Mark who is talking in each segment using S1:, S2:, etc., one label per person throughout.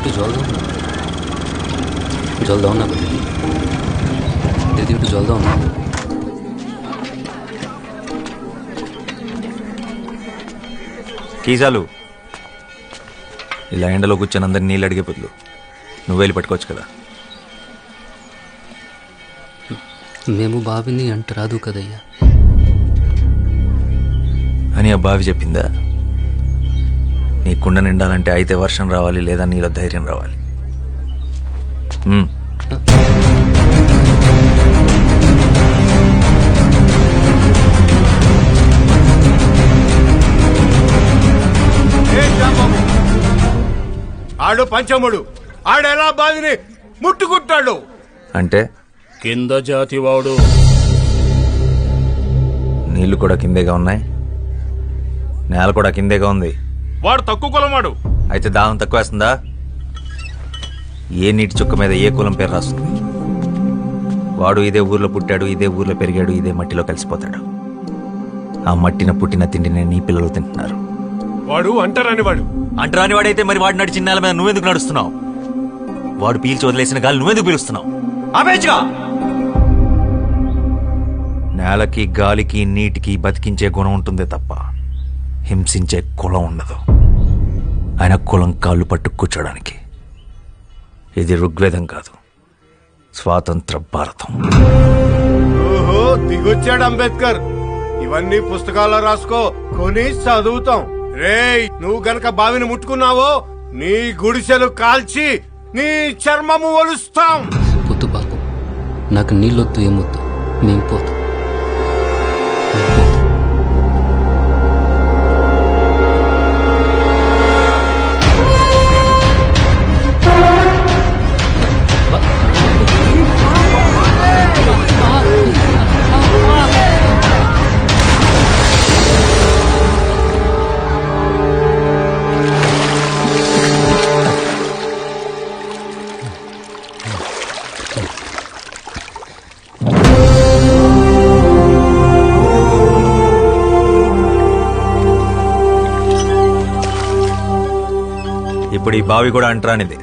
S1: একটু জল দাও না, জল দাও না বলে দিদি, একটু জল দাও না।
S2: కీ చాలు. ఇలా ఎండలో కూర్చొని అందరు నీళ్ళు అడిగే బదులు నువ్వు వెళ్ళి పట్టుకోవచ్చు కదా.
S1: మేము బావిని అంటరాదు కదయ్యా
S2: అని ఆ బావి చెప్పిందా? నీ కుండ నిండాలంటే అయితే వర్షం రావాలి, లేదా నీలో ధైర్యం రావాలి.
S3: ఆడు పంచముడు, ఆడెలా బావిని ముట్టుకుంటాడు
S2: అంటే
S3: కింద జాతివాడు.
S2: నీళ్లు కూడా కిందేగా ఉన్నాయి, నేల కూడా కిందేగా ఉంది.
S3: వాడు తక్కువ కులమాడు.
S2: అయితే దాహం తక్కువ వేస్తుందా? ఏ నీటి చుక్క మీద ఏ కులం పేరు రాస్తుంది? వాడు ఇదే ఊర్లో పుట్టాడు, ఇదే ఊర్లో పెరిగాడు, ఇదే మట్టిలో కలిసిపోతాడు. ఆ మట్టిన పుట్టిన తిండిని నీ పిల్లలు తింటున్నారు.
S3: వాడు అంటరాని వాడు.
S2: అంటరాని వాడైతే మరి వాడు నడిచిన నేల మీద నువ్వెందుకు నడుస్తున్నావు? వాడు పీల్చి వదిలేసిన గాలి నువ్వెందుకు పీలుస్తున్నావు? ఆపేచ్చుగా. నేలకి గాలికి నీటికి బతికించే గుణం ఉంటుందే తప్ప హింసించే కులం ఉండదు. ఆయన కులం కాళ్ళు పట్టు కూర్చోడానికి. ఇది ఋగ్వేదం కాదు, స్వాతంత్ర భారతం.
S3: ఓహో, దిగొచ్చాడు అంబేద్కర్. ఇవన్నీ పుస్తకాల్లో రాసుకో, కొని చదువుతాం. రేయ్, నువ్వు గనక బావిని ముట్టుకున్నావో నీ గుడిసెలు కాల్చి నీ చర్మము ఒలుస్తాం.
S1: పొద్దు బాబు, నాకు నీళ్ళొద్దు, ఏమొద్దు, మేము పోతాం.
S2: ఇప్పుడు ఈ బావి కూడా అంటరానిది,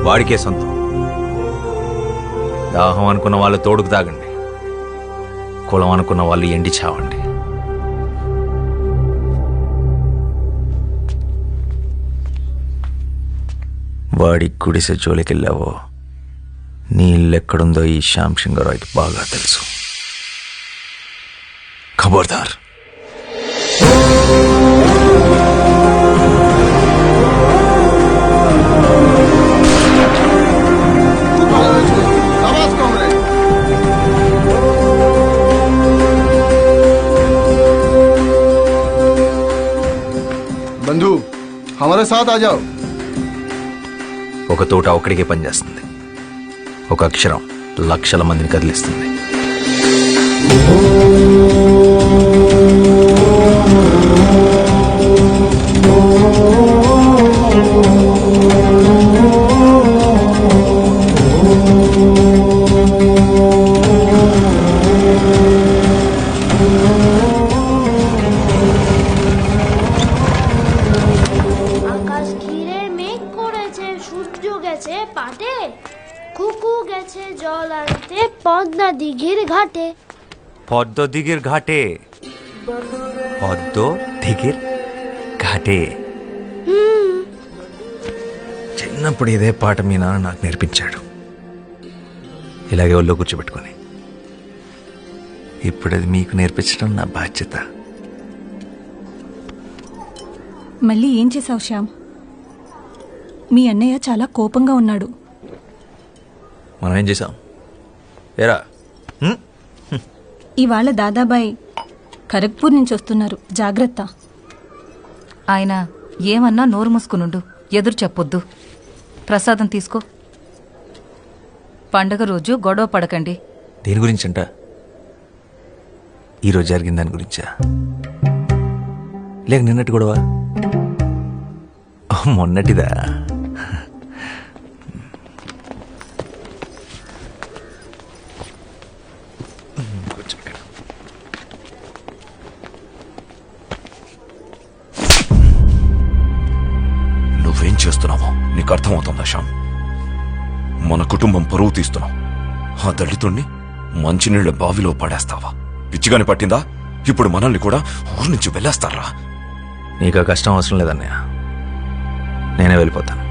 S2: వాడికే సొంతం. దాహం అనుకున్న వాళ్ళు తోడుకు తాగండి, కులం అనుకున్న వాళ్ళు ఎండి చావండి. వాడి గుడిసె జోలికెళ్ళావో నీళ్ళెక్కడుందో ఈ శ్యామ్ సింగరాయ్కి బాగా తెలుసు. ఖబర్దార్.
S4: बंधु हमारे साथ आ जाओ.
S2: ఒక తోట ఒక్కడికే పనిచేస్తుంది, ఒక అక్షరం లక్షల మందిని కదిలిస్తుంది.
S5: পদ্মা দিঘির ঘাটে,
S2: পদ্ম দিঘির ঘাটে, পদ্ম দিঘির ఘాటే. చిన్నప్పుడు ఇదే పాట మీ నాన్న నాకు నేర్పించాడు, ఇలాగే ఒళ్ళో కూర్చోబెట్టుకొని. ఇప్పుడు అది మీకు నేర్పించడం నా బాధ్యత.
S6: మళ్ళీ ఏం చేశావు శ్యామ్? మీ అన్నయ్య చాలా కోపంగా ఉన్నాడు.
S2: మనం ఏం చేసాం? ఏరా,
S6: ఇవాళ దాదాబాయ్ ఖరగ్పూర్ నుంచి వస్తున్నారు, జాగ్రత్త.
S7: ఆయన ఏమన్నా నోరు మూసుకునుండు, ఎదురు చెప్పొద్దు. ప్రసాదం తీసుకో. పండగ రోజు గొడవ పడకండి.
S2: దేని గురించంట? ఈరోజు జరిగిన దాని గురించా, లేక నిన్నటి గొడవ? మొన్నటిదా? నువ్వేం
S8: చేస్తున్నావో నీకు అర్థమవుతుందా శ్యామ్? మన కుటుంబం పరువు తీస్తున్నాం. ఆ దళితుణ్ణి మంచినీళ్ల బావిలో పడేస్తావా? పిచ్చిగాని పట్టిందా? ఇప్పుడు మనల్ని కూడా ఊరి నుంచి వెళ్ళేస్తారా?
S2: నీకు ఆ కష్టం అవసరం లేదన్నయ్య, నేనే వెళ్ళిపోతాను.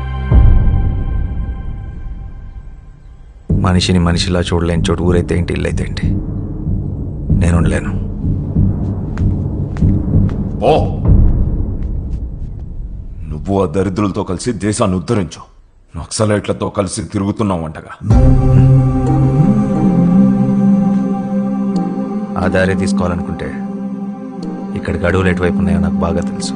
S2: మనిషిని మనిషిలా చూడలేని చోటు ఊరైతే ఏంటి, ఇల్లు అయితే ఏంటి, నేను ఉండలేను.
S8: ఓ నువ్వు ఆ దరిద్రులతో కలిసి దేశాన్ని ఉద్ధరించు. నక్సలైట్లతో కలిసి తిరుగుతున్నావంటగా.
S2: ఆ దారి తీసుకోవాలనుకుంటే ఇక్కడికి అడవులు ఎటువైపు ఉన్నాయో నాకు బాగా తెలుసు.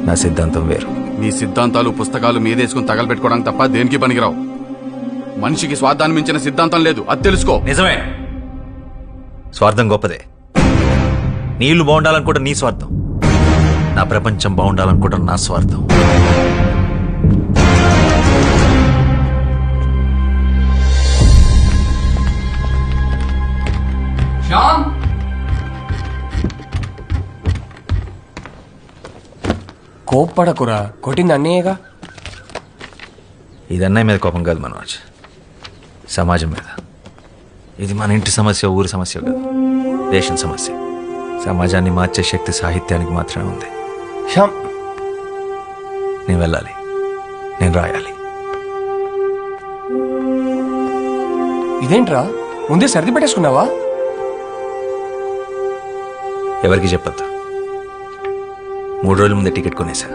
S2: నా సిద్ధాంతం వేరు.
S9: నీ సిద్ధాంతాలు పుస్తకాలు మీదేసుకుని తగలబెట్టుకోవడానికి తప్ప దేనికి పనికిరావు. మనిషికి స్వార్థాన్ని మించిన సిద్ధాంతం లేదు, అది తెలుసుకో.
S2: నిజమే, స్వార్థం గొప్పదే. నీళ్లు బాగుండాలనుకోవడం నీ స్వార్థం, నా ప్రపంచం బాగుండాలనుకోవడం నా స్వార్థం.
S10: కోప్పడకురా, కొట్టింది అన్నయ్యగా.
S2: ఇది అన్నయ్య మీద కోపం కాదు మనోజ్, సమాజం మీద. ఇది మన ఇంటి సమస్య, ఊరి సమస్య కాదు, దేశం సమస్య. సమాజాన్ని మార్చే శక్తి సాహిత్యానికి మాత్రమే ఉంది.
S10: శ్యామ్,
S2: నేను వెళ్ళాలి, నేను రాయాలి.
S10: ఇదేంట్రా ముందే సర్ది పెట్టేసుకున్నావా?
S2: ఎవరికి చెప్పొద్దు. 3 రోజుల ముందే టికెట్ కొనేసా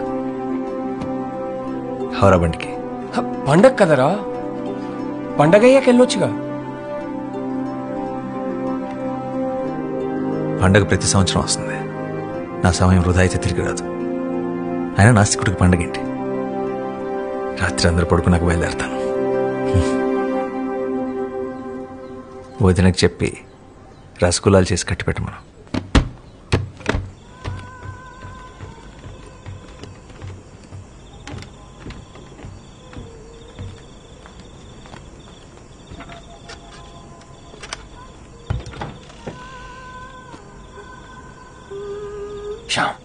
S2: హౌరా బండికి.
S10: పండగ కదరా, పండగ అయ్యాక వెళ్ళొచ్చుగా.
S2: పండగ ప్రతి సంవత్సరం వస్తుంది, నా సమయం వృధా అయితే తిరిగి రాదు. అయినా నాస్తికుడికి పండగ ఏంటి? రాత్రి అందరూ పడుకున్నాక బయలుదేరతాను. వదినకు చెప్పి రసగుల్లాలు చేసి కట్టి పెట్టమను.
S10: శ్యామ్,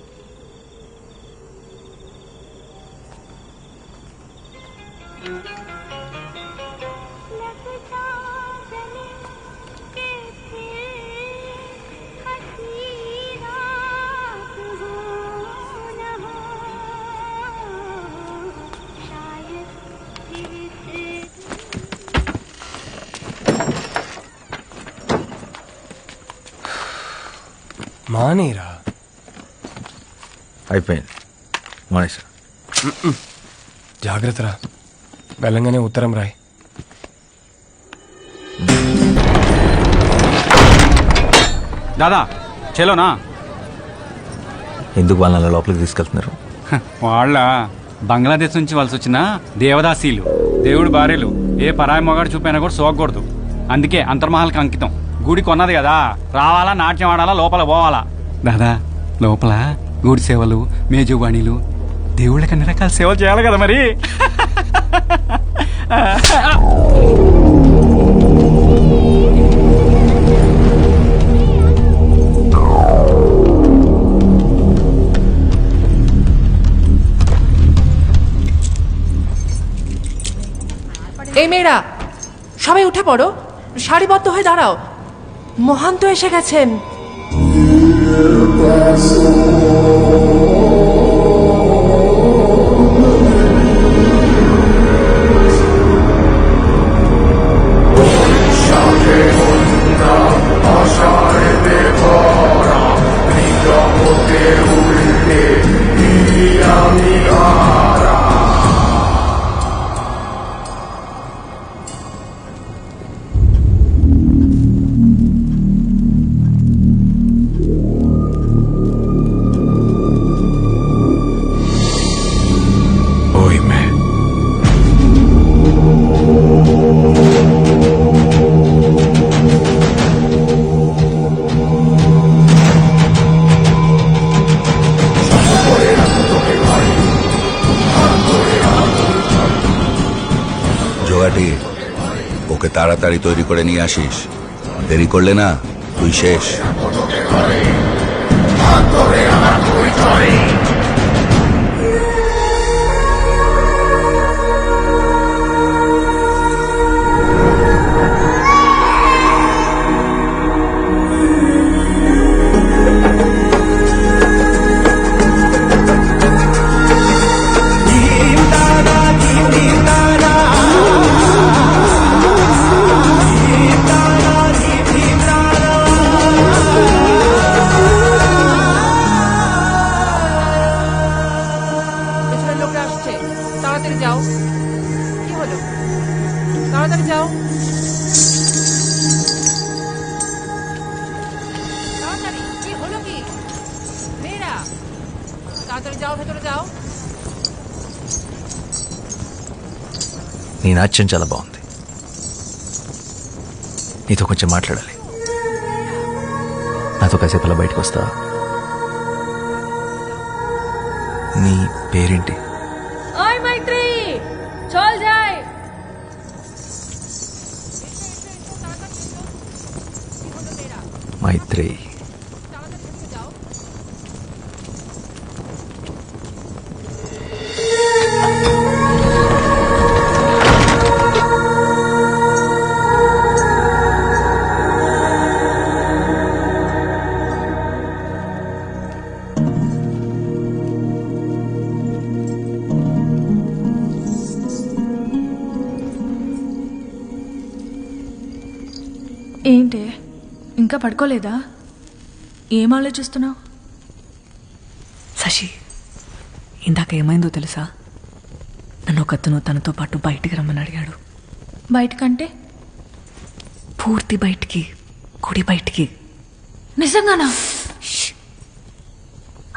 S10: మానేరా.
S2: అయిపోయింది, మానేసా.
S10: జాగ్రత్తరా, వెళ్ళంగానే ఉత్తరం రాయ్.
S11: దాదా చలోనా?
S2: ఎందుకు వాళ్ళని అలా లోపలికి తీసుకెళ్తున్నారు?
S11: వాళ్ళ బంగ్లాదేశ్ నుంచి వలస వచ్చిన దేవదాసీలు, దేవుడి భార్యలు. ఏ పరాయి మొగాడు చూపైనా కూడా సోకూడదు. అందుకే అంతర్మహల్కి అంకితం. గుడి కొన్నది కదా, రావాలా, నాట్యం ఆడాలా, లోపల పోవాలా. దాదా లోపల గుడి సేవలు, మేజువాణిలు, దేవుళ్ళకి అన్ని రకాల సేవలు చేయాలి కదా మరి.
S12: এই মেয়েরা সবাই উঠে পড়ো, সারিবদ্ধ হয়ে দাঁড়াও, মহান তো এসে গেছেন।
S13: ওকে তাড়াতাড়ি তৈরি করে নিয়ে আসিস, দেরি করলে না তুই শেষ।
S12: তাড়াতাড়ি যাও। কি হলো? তাড়াতাড়ি যাও। তাড়াতাড়ি, কি হলো কি? মেয়েরা, তাড়াতাড়ি যাও, ভেতরে যাও।
S2: నీ నాట్యం చాలా బాగుంది. నీతో కొంచెం మాట్లాడాలి. నాతో కాసేపు అలా బయటకు వస్తా? నీ పేరేంటి?
S7: ఓయ్ మైత్రి, చల్ జాయ్.
S2: మైత్రి.
S6: ఏంటే ఇంకా పడుకోలేదా? ఏం ఆలోచిస్తున్నావు?
S12: శశి, ఇందాక ఏమైందో తెలుసా? నన్ను ఒకతను తనతో పాటు బయటికి రమ్మని అడిగాడు.
S6: బయటకంటే?
S12: పూర్తి బయటికి, గుడి బయటికి.
S6: నిజంగానా?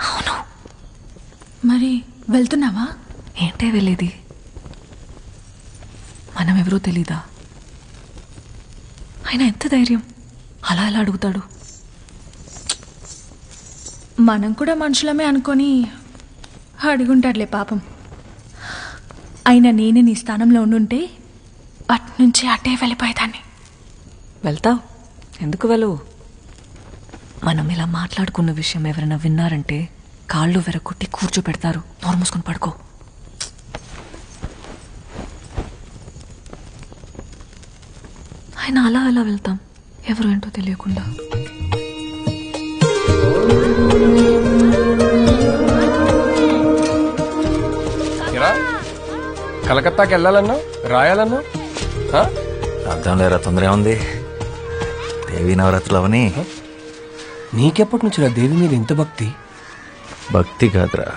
S12: అవును.
S6: మరి వెళ్తున్నావా?
S12: ఏంటే వెళ్ళేది? మనం ఎవరో తెలీదా? ఆయన ఎంత ధైర్యం అలా ఎలా అడుగుతాడు?
S6: మనం కూడా మనుషులమే అనుకొని అడుగుంటాడులే పాపం. అయినా నేనే నీ స్థానంలో ఉండుంటే అట్నుంచి అటే వెళ్ళిపోయేదాన్ని.
S12: వెళ్తావు? ఎందుకు వెళ్ళవు? మనం ఇలా మాట్లాడుకున్న విషయం ఎవరైనా విన్నారంటే కాళ్ళు వెరకొట్టి కూర్చోపెడతారు. నోరు మూసుకొని పడుకో. ఆయన అలా ఎలా వెళ్తాం ఎవరు ఏంటో తెలియకుండా?
S10: కలకత్తాకి వెళ్ళాలన్నా రాయాలన్నా
S2: అర్థం లేరా, తొందర ఉంది. దేవి నవరాత్రులు అవని.
S10: నీకెప్పటి నుంచి రా దేవి మీద ఇంత భక్తి?
S2: భక్తి కాదురా,